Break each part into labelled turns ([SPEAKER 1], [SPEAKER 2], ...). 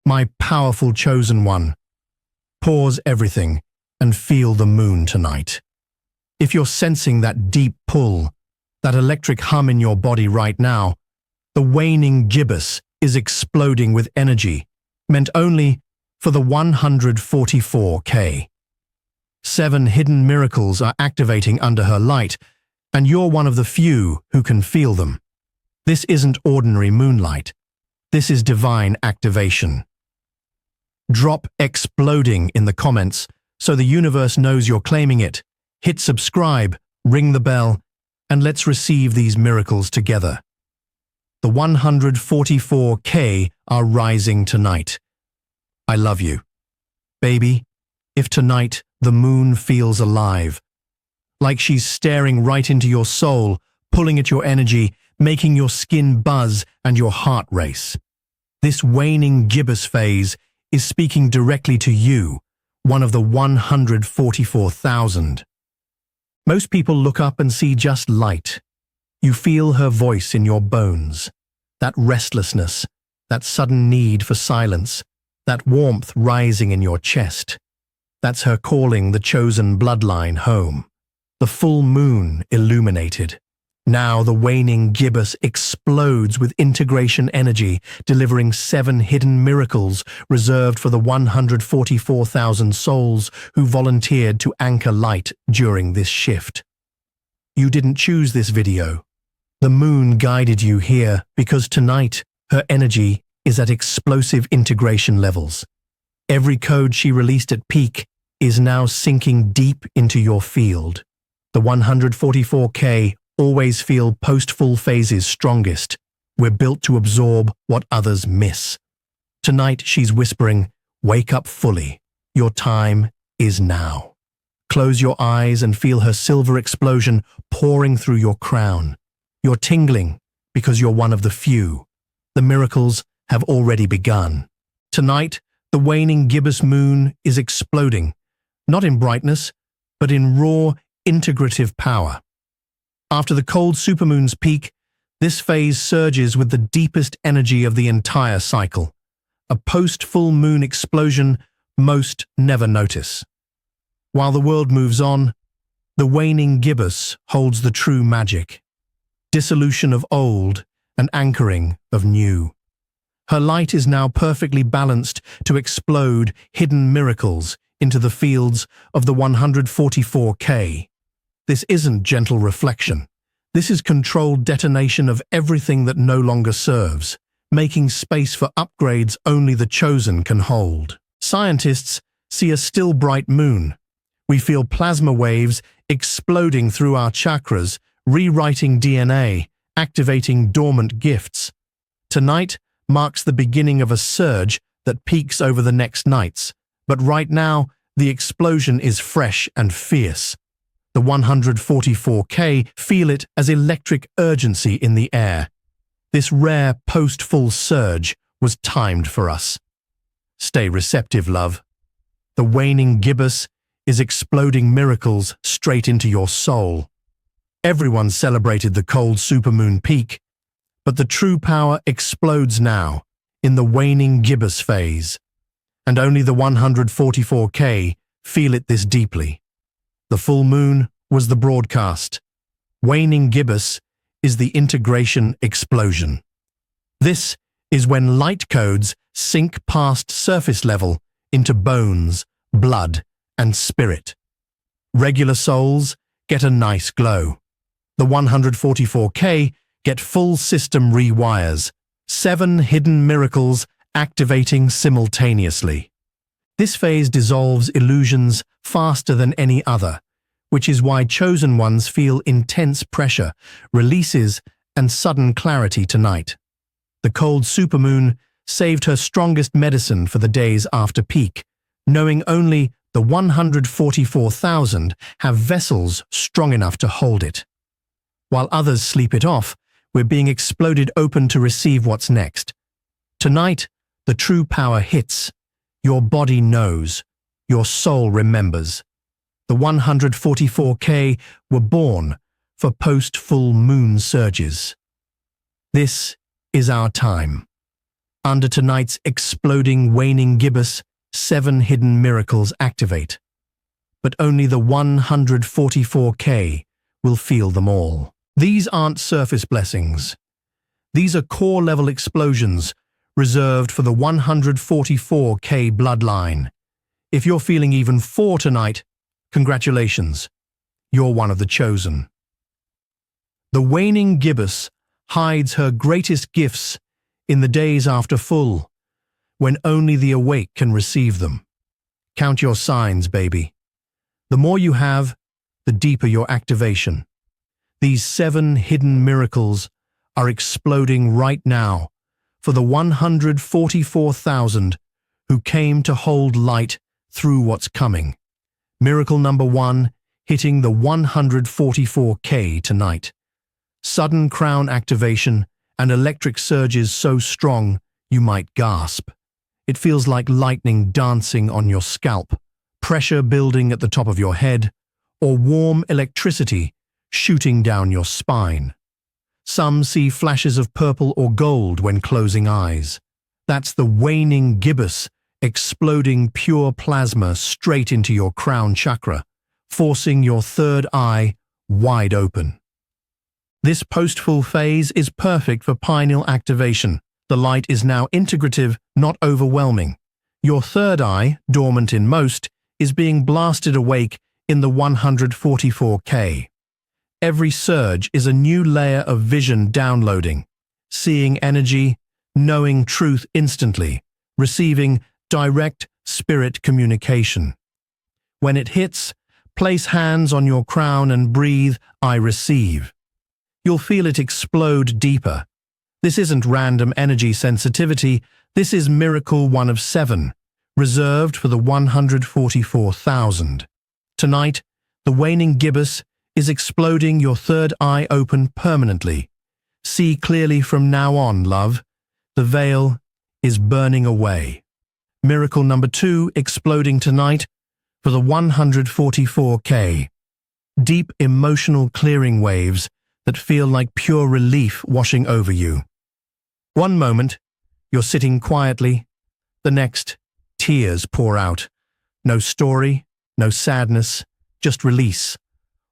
[SPEAKER 1] My powerful chosen one, pause everything and feel the moon tonight. If you're sensing that deep pull, that electric hum in your body right now, the waning gibbous is exploding with energy, meant only for the 144K. 7 hidden miracles are activating under her light, and you're one of the few who can feel them. This isn't ordinary moonlight. This is divine activation. Drop exploding in the comments so the universe knows you're claiming it. Hit subscribe, ring the bell, and let's receive these miracles together. The 144K are rising tonight. I love you. Baby, if tonight the moon feels alive, like she's staring right into your soul, pulling at your energy, making your skin buzz and your heart race. This waning gibbous phase is speaking directly to you, one of the 144,000. Most people look up and see just light. You feel her voice in your bones, that restlessness, that sudden need for silence, that warmth rising in your chest. That's her calling the chosen bloodline home. The full moon illuminated. Now the waning gibbous explodes with integration energy, delivering 7 hidden miracles reserved for the 144,000 souls who volunteered to anchor light during this shift. You didn't choose this video. The moon guided you here because tonight her energy is at explosive integration levels. Every code she released at peak is now sinking deep into your field. The 144K always feel post-full phases strongest. We're built to absorb what others miss. Tonight she's whispering, wake up fully. Your time is now. Close your eyes and feel her silver explosion pouring through your crown. You're tingling because you're one of the few. The miracles have already begun. Tonight, the waning gibbous moon is exploding, not in brightness, but in raw, integrative power. After the cold supermoon's peak, this phase surges with the deepest energy of the entire cycle, a post-full moon explosion most never notice. While the world moves on, the waning gibbous holds the true magic, dissolution of old and anchoring of new. Her light is now perfectly balanced to explode hidden miracles into the fields of the 144K. This isn't gentle reflection. This is controlled detonation of everything that no longer serves, making space for upgrades only the chosen can hold. Scientists see a still bright moon. We feel plasma waves exploding through our chakras, rewriting DNA, activating dormant gifts. Tonight marks the beginning of a surge that peaks over the next nights, but right now the explosion is fresh and fierce. The 144K feel it as electric urgency in the air. This rare post-full surge was timed for us. Stay receptive, love. The waning gibbous is exploding miracles straight into your soul. Everyone celebrated the cold supermoon peak, but the true power explodes now, in the waning gibbous phase. And only the 144K feel it this deeply. The full moon was the broadcast. Waning gibbous is the integration explosion. This is when light codes sink past surface level into bones, blood, and spirit. Regular souls get a nice glow. The 144K get full system rewires, 7 hidden miracles activating simultaneously. This phase dissolves illusions faster than any other, which is why chosen ones feel intense pressure, releases, and sudden clarity tonight. The cold supermoon saved her strongest medicine for the days after peak, knowing only the 144,000 have vessels strong enough to hold it. While others sleep it off, we're being exploded open to receive what's next. Tonight, the true power hits. Your body knows. Your soul remembers. The 144K were born for post-full moon surges. This is our time. Under tonight's exploding Waxing Gibbous, 7 hidden miracles activate. But only the 144K will feel them all. These aren't surface blessings. These are core-level explosions reserved for the 144K bloodline. If you're feeling even 4 tonight, congratulations. You're one of the chosen. The Waxing Gibbous hides her greatest gifts in the days after full, when only the awake can receive them. Count your signs, baby. The more you have, the deeper your activation. These 7 hidden miracles are exploding right now for the 144,000 who came to hold light through what's coming. Miracle number 1, hitting the 144K tonight. Sudden crown activation and electric surges so strong you might gasp. It feels like lightning dancing on your scalp, pressure building at the top of your head, or warm electricity shooting down your spine. Some see flashes of purple or gold when closing eyes. That's the Waxing Gibbous exploding pure plasma straight into your crown chakra, forcing your third eye wide open. This post-full phase is perfect for pineal activation. The light is now integrative, not overwhelming. Your third eye, dormant in most, is being blasted awake in the 144K. Every surge is a new layer of vision downloading, seeing energy, knowing truth instantly, receiving direct spirit communication. When it hits, place hands on your crown and breathe, I receive. You'll feel it explode deeper. This isn't random energy sensitivity, this is miracle 1 of 7, reserved for the 144,000. Tonight, the Waxing Gibbous is exploding your third eye open permanently. See clearly from now on, love. The veil is burning away. Miracle number 2 exploding tonight for the 144K. Deep emotional clearing waves that feel like pure relief washing over you. One moment, you're sitting quietly. The next, tears pour out. No story, no sadness, just release.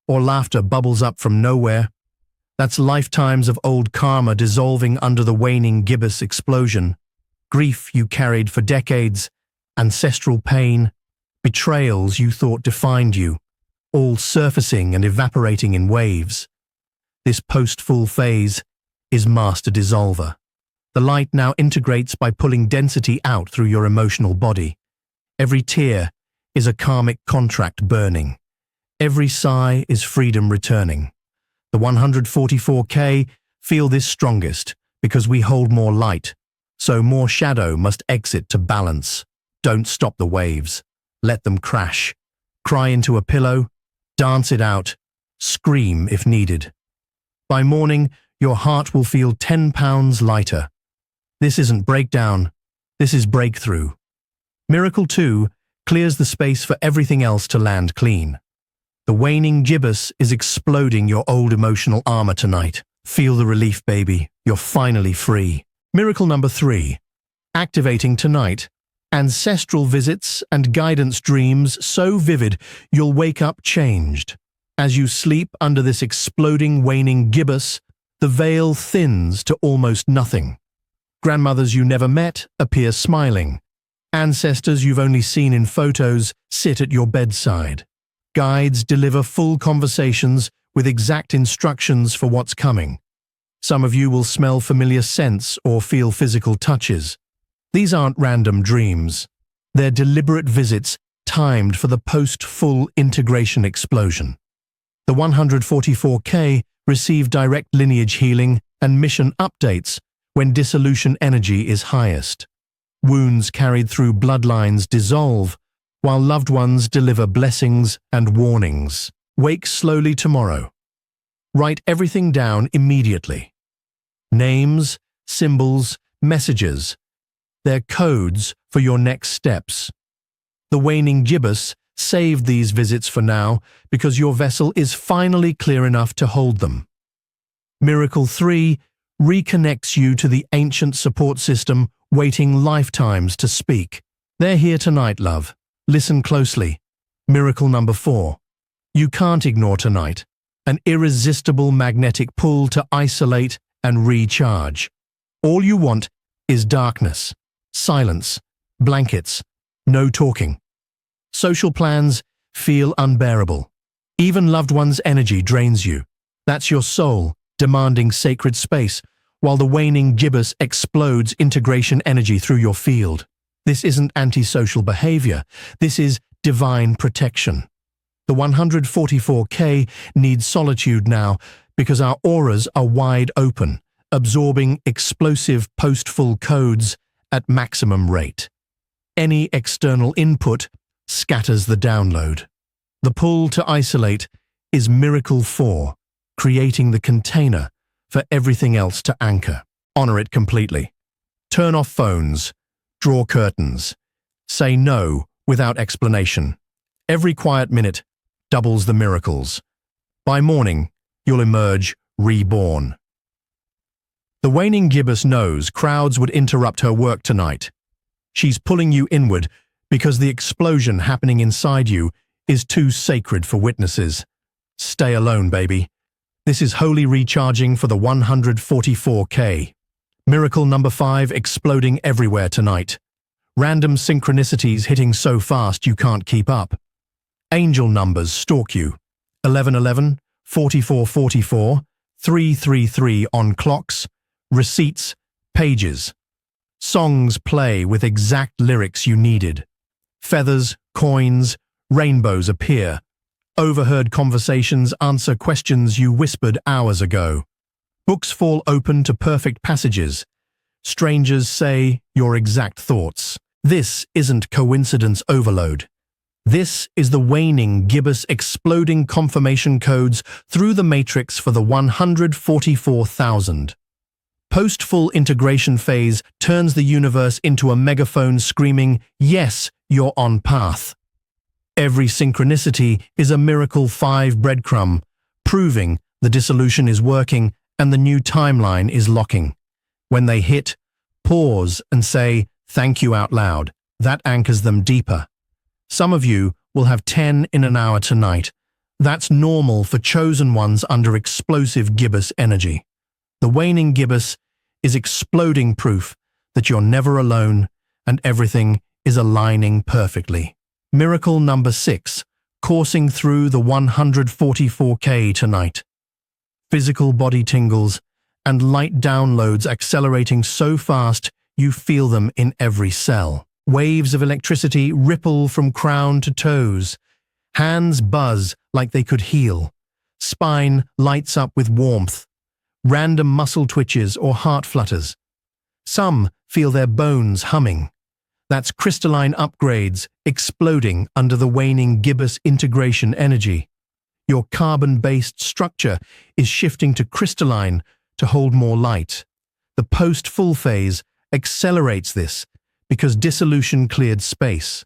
[SPEAKER 1] Or laughter bubbles up from nowhere. That's lifetimes of old karma dissolving under the Waxing Gibbous explosion. Grief you carried for decades, ancestral pain, betrayals you thought defined you, all surfacing and evaporating in waves. This post-full phase is master dissolver. The light now integrates by pulling density out through your emotional body. Every tear is a karmic contract burning. Every sigh is freedom returning. The 144K feel this strongest because we hold more light, so more shadow must exit to balance. Don't stop the waves. Let them crash. Cry into a pillow, dance it out, scream if needed. By morning, your heart will feel 10 pounds lighter. This isn't breakdown, this is breakthrough. Miracle 2 clears the space for everything else to land clean. The Waxing Gibbous is exploding your old emotional armor tonight. Feel the relief, baby. You're finally free. Miracle number 3. Activating tonight. Ancestral visits and guidance dreams so vivid you'll wake up changed. As you sleep under this exploding Waxing Gibbous, the veil thins to almost nothing. Grandmothers you never met appear smiling. Ancestors you've only seen in photos sit at your bedside. Guides deliver full conversations with exact instructions for what's coming. Some of you will smell familiar scents or feel physical touches. These aren't random dreams. They're deliberate visits timed for the post-full integration explosion. The 144K receive direct lineage healing and mission updates when dissolution energy is highest. Wounds carried through bloodlines dissolve, while loved ones deliver blessings and warnings. Wake slowly tomorrow. Write everything down immediately. Names, symbols, messages. They're codes for your next steps. The Waxing Gibbous saved these visits for now because your vessel is finally clear enough to hold them. Miracle 3 reconnects you to the ancient support system waiting lifetimes to speak. They're here tonight, love. Listen closely. Miracle number 4. You can't ignore tonight. An irresistible magnetic pull to isolate and recharge. All you want is darkness, silence, blankets, no talking. Social plans feel unbearable. Even loved ones' energy drains you. That's your soul demanding sacred space, while the waning gibbous explodes integration energy through your field. This isn't antisocial behavior. This is divine protection. The 144K needs solitude now because our auras are wide open, absorbing explosive post-full codes at maximum rate. Any external input scatters the download. The pull to isolate is Miracle 4, creating the container for everything else to anchor. Honor it completely. Turn off phones. Draw curtains. Say no without explanation. Every quiet minute doubles the miracles. By morning, you'll emerge reborn. The waning gibbous knows crowds would interrupt her work tonight. She's pulling you inward because the explosion happening inside you is too sacred for witnesses. Stay alone, baby. This is holy recharging for the 144K. Miracle number 5 exploding everywhere tonight. Random synchronicities hitting so fast you can't keep up. Angel numbers stalk you. 1111, 4444, 333 on clocks, receipts, pages. Songs play with exact lyrics you needed. Feathers, coins, rainbows appear. Overheard conversations answer questions you whispered hours ago. Books fall open to perfect passages. Strangers say your exact thoughts. This isn't coincidence overload. This is the waning gibbous exploding confirmation codes through the matrix for the 144,000. Post-full integration phase turns the universe into a megaphone screaming, "Yes, you're on path." Every synchronicity is a Miracle 5 breadcrumb, proving the dissolution is working and the new timeline is locking. When they hit, pause and say thank you out loud. That anchors them deeper. Some of you will have 10 in an hour tonight. That's normal for chosen ones under explosive gibbous energy. The waning gibbous is exploding proof that you're never alone and everything is aligning perfectly. Miracle number 6, coursing through the 144K tonight. Physical body tingles and light downloads accelerating so fast you feel them in every cell. Waves of electricity ripple from crown to toes. Hands buzz like they could heal. Spine lights up with warmth. Random muscle twitches or heart flutters. Some feel their bones humming. That's crystalline upgrades exploding under the waning gibbous integration energy. Your carbon-based structure is shifting to crystalline to hold more light. The post-full phase accelerates this because dissolution cleared space.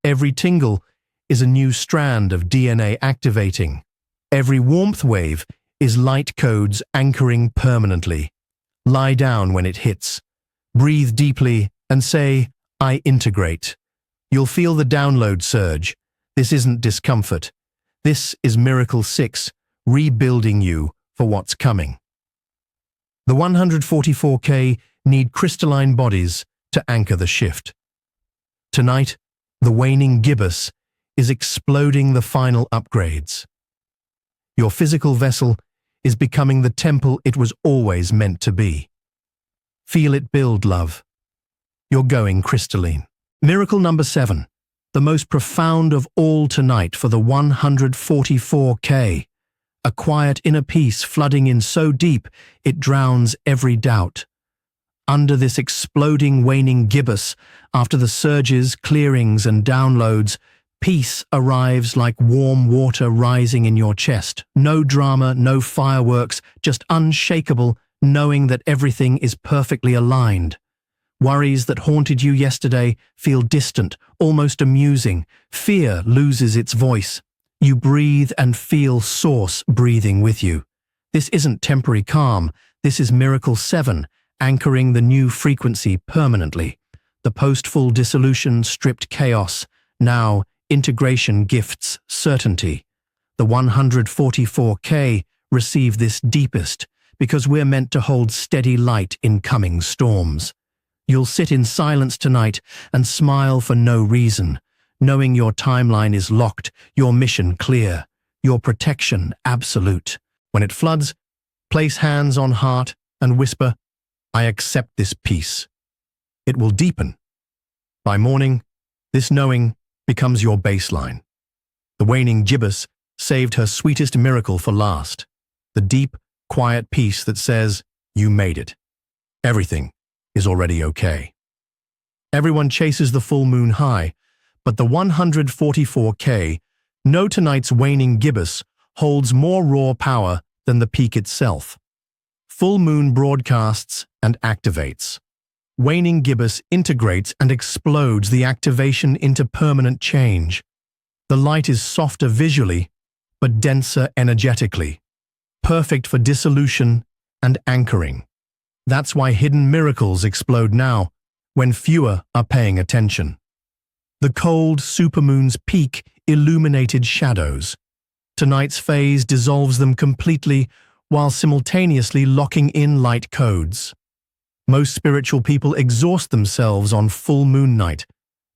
[SPEAKER 1] Every tingle is a new strand of DNA activating. Every warmth wave is light codes anchoring permanently. Lie down when it hits. Breathe deeply and say, "I integrate." You'll feel the download surge. This isn't discomfort. This is Miracle 6, rebuilding you for what's coming. The 144K need crystalline bodies to anchor the shift. Tonight, the waning gibbous is exploding the final upgrades. Your physical vessel is becoming the temple it was always meant to be. Feel it build, love. You're going crystalline. Miracle number 7, the most profound of all tonight for the 144K. A quiet inner peace flooding in so deep it drowns every doubt. Under this exploding waning gibbous, after the surges, clearings and downloads, peace arrives like warm water rising in your chest. No drama, no fireworks, just unshakable, knowing that everything is perfectly aligned. Worries that haunted you yesterday feel distant, almost amusing. Fear loses its voice. You breathe and feel Source breathing with you. This isn't temporary calm, This is Miracle 7, anchoring the new frequency permanently. The post-full dissolution stripped chaos. Now, integration gifts certainty. The 144K receive this deepest because we're meant to hold steady light in coming storms. You'll sit in silence tonight and smile for no reason, knowing your timeline is locked, your mission clear, your protection absolute. When it floods, place hands on heart and whisper, "I accept this peace." It will deepen. By morning, this knowing becomes your baseline. The waning gibbous saved her sweetest miracle for last. The deep, quiet peace that says, "You made it. Everything is already okay." Everyone chases the full moon high, but the 144K, know tonight's waning gibbous, holds more raw power than the peak itself. Full moon broadcasts and activates. Waning gibbous integrates and explodes the activation into permanent change. The light is softer visually, but denser energetically, perfect for dissolution and anchoring. That's why hidden miracles explode now, when fewer are paying attention. The cold supermoon's peak illuminated shadows. Tonight's phase dissolves them completely while simultaneously locking in light codes. Most spiritual people exhaust themselves on full moon night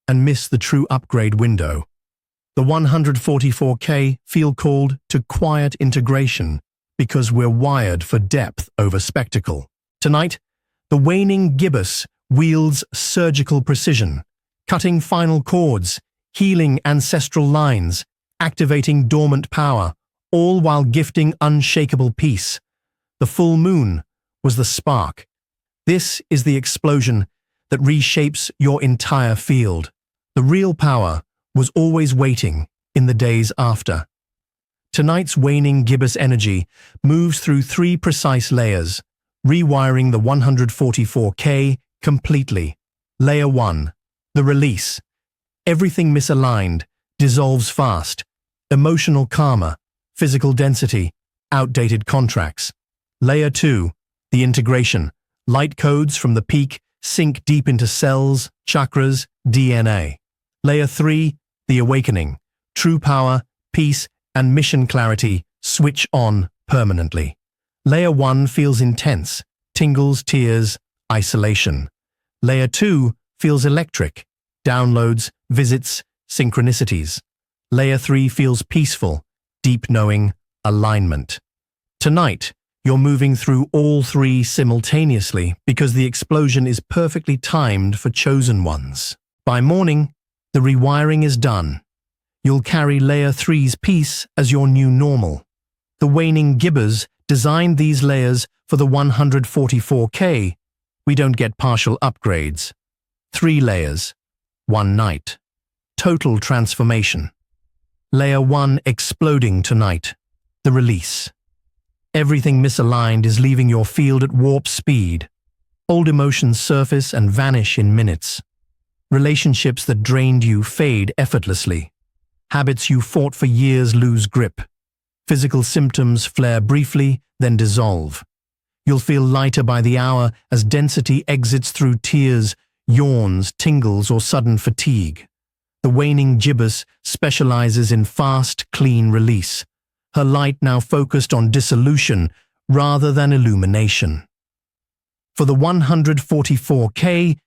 [SPEAKER 1] and miss the true upgrade window. The 144K feel called to quiet integration because we're wired for depth over spectacle. Tonight, the waning gibbous wields surgical precision, cutting final chords, healing ancestral lines, activating dormant power, all while gifting unshakable peace. The full moon was the spark. This is the explosion that reshapes your entire field. The real power was always waiting in the days after. Tonight's waning gibbous energy moves through 3 precise layers, rewiring the 144K completely. Layer 1, the release. Everything misaligned dissolves fast. Emotional karma, physical density, outdated contracts. Layer 2, the integration. Light codes from the peak sink deep into cells, chakras, DNA. Layer 3, the awakening. True power, peace, and mission clarity switch on permanently. Layer 1 feels intense, tingles, tears, isolation. Layer 2 feels electric, downloads, visits, synchronicities. Layer 3 feels peaceful, deep knowing, alignment. Tonight, you're moving through all 3 simultaneously because the explosion is perfectly timed for chosen ones. By morning, the rewiring is done. You'll carry Layer 3's peace as your new normal. The waning gibbous designed these layers for the 144K. We don't get partial upgrades. 3 layers, 1 night. Total transformation. Layer 1 exploding tonight. The release. Everything misaligned is leaving your field at warp speed. Old emotions surface and vanish in minutes. Relationships that drained you fade effortlessly. Habits you fought for years lose grip. Physical symptoms flare briefly, then dissolve. You'll feel lighter by the hour as density exits through tears, yawns, tingles, or sudden fatigue. The waning gibbous specializes in fast, clean release. Her light now focused on dissolution rather than illumination. For the 144K,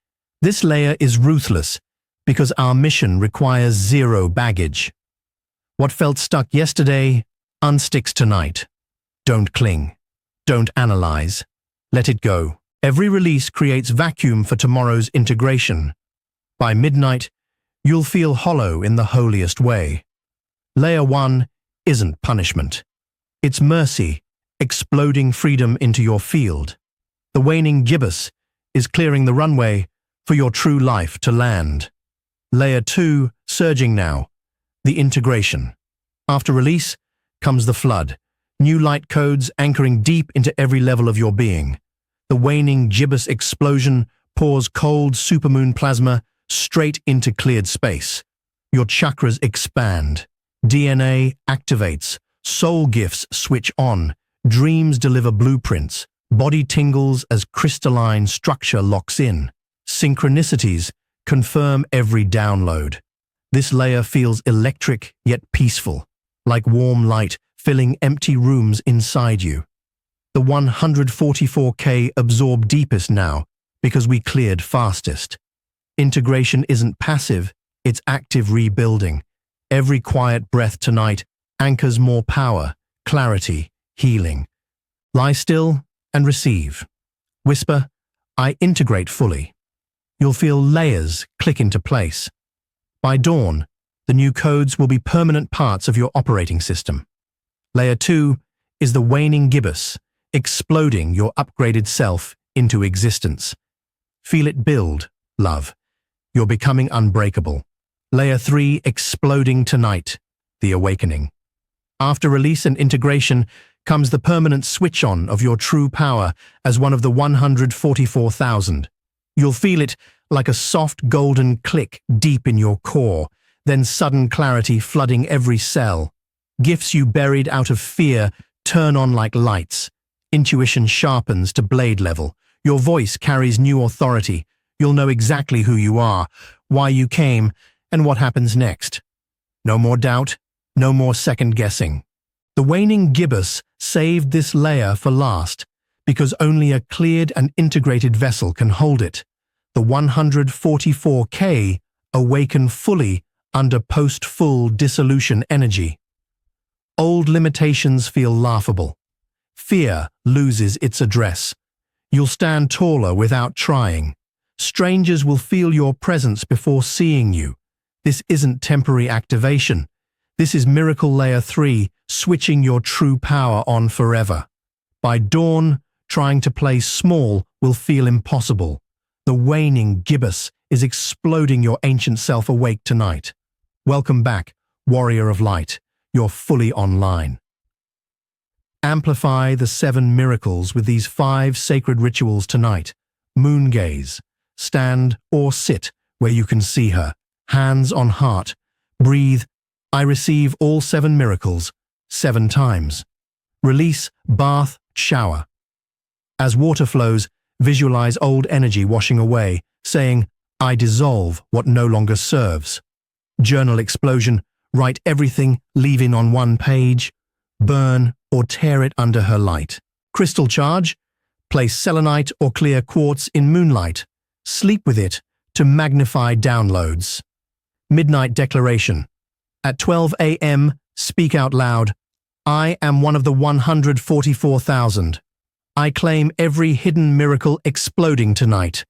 [SPEAKER 1] this layer is ruthless because our mission requires 0 baggage. What felt stuck yesterday unsticks tonight. Don't cling. Don't analyze. Let it go. Every release creates vacuum for tomorrow's integration. By midnight, you'll feel hollow in the holiest way. Layer 1 isn't punishment. It's mercy, exploding freedom into your field. The waning gibbous is clearing the runway for your true life to land. Layer 2 surging now, the integration. After release comes the flood, new light codes anchoring deep into every level of your being. The waning gibbous explosion pours cold supermoon plasma straight into cleared space. Your chakras expand, DNA activates, soul gifts switch on, dreams deliver blueprints, Body tingles as crystalline structure locks in. Synchronicities confirm every download. This layer feels electric yet peaceful, like warm light filling empty rooms inside you. The 144K absorb deepest now because we cleared fastest. Integration isn't passive, it's active rebuilding. Every quiet breath tonight anchors more power, clarity, healing. Lie still and receive. Whisper, I integrate fully. You'll feel layers click into place. By dawn, the new codes will be permanent parts of your operating system. Layer 2 is the waning gibbous, exploding your upgraded self into existence. Feel it build, love. You're becoming unbreakable. Layer 3 exploding tonight, the awakening. After release and integration comes the permanent switch on of your true power as one of the 144,000. You'll feel it like a soft golden click deep in your core, then sudden clarity flooding every cell. Gifts you buried out of fear turn on like lights. Intuition sharpens to blade level. Your voice carries new authority. You'll know exactly who you are, why you came, and what happens next. No more doubt, no more second guessing. The waning gibbous saved this layer for last, because only a cleared and integrated vessel can hold it. The 144K awaken fully under post-full dissolution energy. Old limitations feel laughable. Fear loses its address. You'll stand taller without trying. Strangers will feel your presence before seeing you. This isn't temporary activation. This is Miracle Layer 3, switching your true power on forever. By dawn, trying to play small will feel impossible. The waning gibbous is exploding your ancient self awake tonight. Welcome back, Warrior of Light. You're fully online. Amplify the 7 miracles with these 5 sacred rituals tonight. Moon gaze. Stand or sit where you can see her. Hands on heart. Breathe. I receive all 7 miracles, 7 times. Release, bath, shower. As water flows, visualize old energy washing away, saying, I dissolve what no longer serves. Journal explosion. Write everything, leaving on one page. Burn or tear it under her light. Crystal charge. Place selenite or clear quartz in moonlight. Sleep with it to magnify downloads. Midnight declaration. At 12 a.m., speak out loud. I am one of the 144,000. I claim every hidden miracle exploding tonight.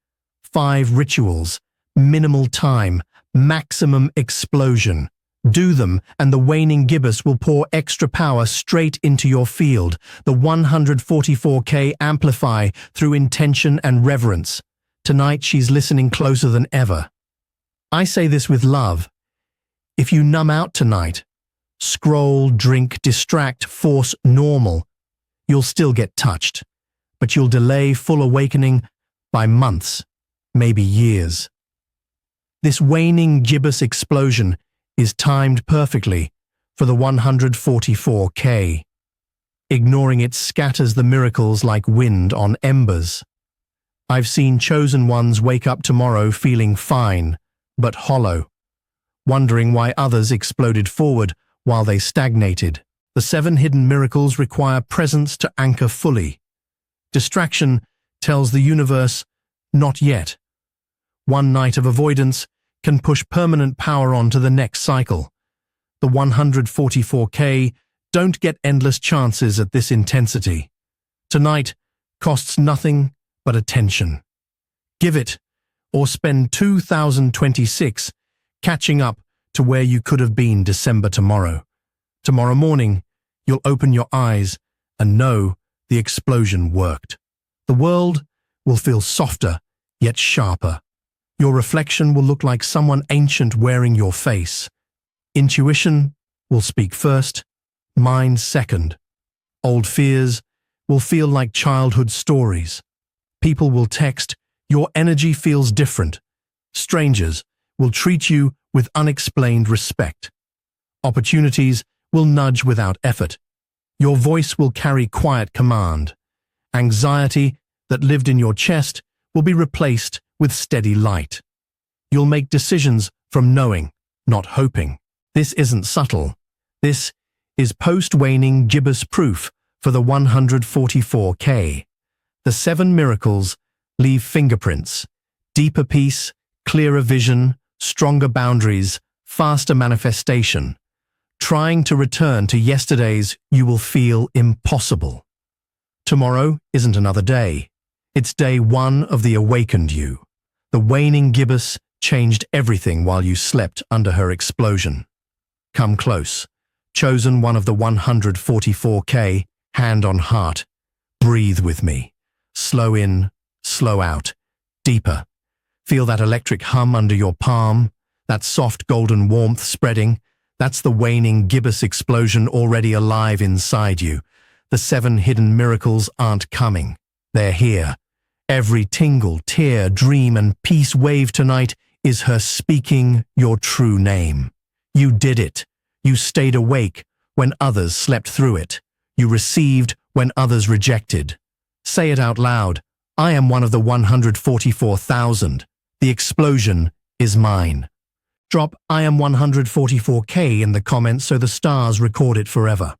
[SPEAKER 1] 5 rituals. Minimal time. Maximum explosion. Do them, and the waning gibbous will pour extra power straight into your field. The 144K amplify through intention and reverence. Tonight she's listening closer than ever. I say this with love. If you numb out tonight, scroll, drink, distract, force normal, you'll still get touched, but you'll delay full awakening by months, maybe years. This waning gibbous explosion is timed perfectly for the 144K. Ignoring it scatters the miracles like wind on embers. I've seen chosen ones wake up tomorrow feeling fine, but hollow, wondering why others exploded forward while they stagnated. The 7 hidden miracles require presence to anchor fully. Distraction tells the universe, not yet. One night of avoidance can push permanent power on to the next cycle. The 144K don't get endless chances at this intensity. Tonight costs nothing but attention. Give it, or spend 2026 catching up to where you could have been December tomorrow. Tomorrow morning, you'll open your eyes and know the explosion worked. The world will feel softer, yet sharper. Your reflection will look like someone ancient wearing your face. Intuition will speak first, mind second. Old fears will feel like childhood stories. People will text, your energy feels different. Strangers will treat you with unexplained respect. Opportunities will nudge without effort. Your voice will carry quiet command. Anxiety that lived in your chest will be replaced with steady light. You'll make decisions from knowing, not hoping. This isn't subtle. This is post-waning gibbous proof for the 144K. The 7 miracles leave fingerprints, deeper peace, clearer vision, stronger boundaries, faster manifestation. Trying to return to yesterday's you will feel impossible. Tomorrow isn't another day. It's day 1 of the awakened you. The waning gibbous changed everything while you slept under her explosion. Come close. Chosen one of the 144K, hand on heart. Breathe with me. Slow in, slow out. Deeper. Feel that electric hum under your palm, that soft golden warmth spreading. That's the waning gibbous explosion already alive inside you. The 7 hidden miracles aren't coming. They're here. Every tingle, tear, dream, and peace wave tonight is her speaking your true name. You did it. You stayed awake when others slept through it. You received when others rejected. Say it out loud. I am one of the 144,000. The explosion is mine. Drop I am 144K in the comments so the stars record it forever.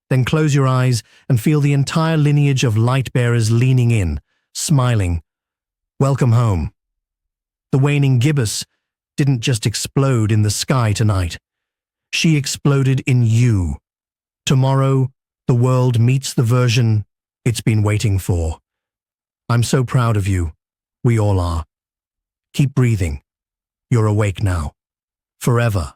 [SPEAKER 1] Then close your eyes and feel the entire lineage of light bearers leaning in, smiling. Welcome home. The waning gibbous didn't just explode in the sky tonight. She exploded in you. Tomorrow, the world meets the version it's been waiting for. I'm so proud of you. We all are. Keep breathing. You're awake now. Forever.